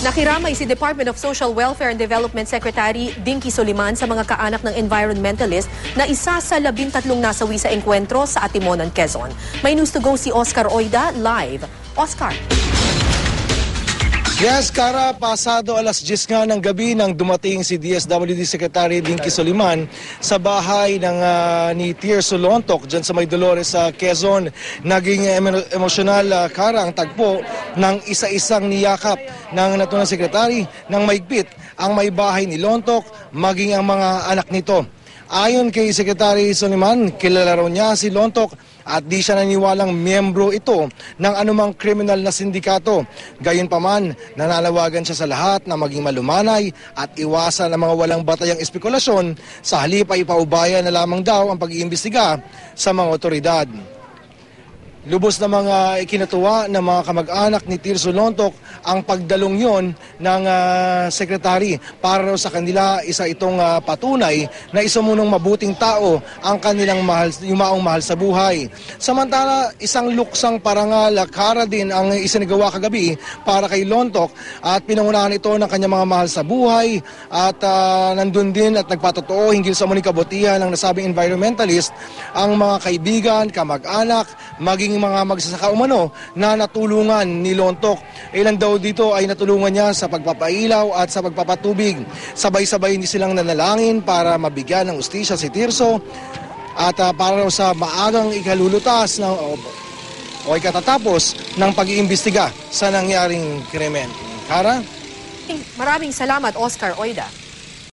Nakiramay si Department of Social Welfare and Development Secretary Dinky Soliman sa mga kaanak ng environmentalist na isa sa 13 nasawi sa engkwentro sa Atimonan, Quezon. May news to go si Oscar Oida live. Oscar. Yes, Kara, pasado alas 10 nga ng gabi nang dumating si DSWD Secretary Dinky Soliman sa bahay ng ni Tirso Lontok dyan sa May Dolores sa Quezon. Naging emosyonal, Kara, ang tagpo ng isa-isang niyakap ng naturang sekretary ng maigpit ang may bahay ni Lontok maging ang mga anak nito. Ayon kay Secretary Soliman, kilala raw niya si Lontok at di siya naniwalang miyembro ito ng anumang kriminal na sindikato. Gayunpaman, nananawagan siya sa lahat na maging malumanay at iwasan ang mga walang batayang espekulasyon, sa halip ay ipaubayan na lamang daw ang pag-iimbestiga sa mga otoridad. Lubos na mga ikinatuwa ng mga kamag-anak ni Tirso Lontok ang pagdalong yon ng sekretary. Para raw sa kanila, isa itong patunay na isa munong mabuting tao ang kanilang yumaong mahal sa buhay. Samantala, isang luksang parangal, Kara, din ang isinagawa kagabi para kay Lontok at pinangunahan ito ng kanyang mga mahal sa buhay at nandun din at nagpatotoo hinggil sa muling kabutihan ng nasabing environmentalist ang mga kaibigan, kamag-anak, maging mga magsasaka umano na natulungan ni Lontok. Ilan daw dito ay natulungan niya sa pagpapailaw at sa pagpapatubig. Sabay-sabay hindi silang nanalangin para mabigyan ng ustisya si Tirso at para sa maagang ikalulutas o ikatatapos ng pag-iimbestiga sa nangyaring krimen. Kara? Maraming salamat, Oscar Oida.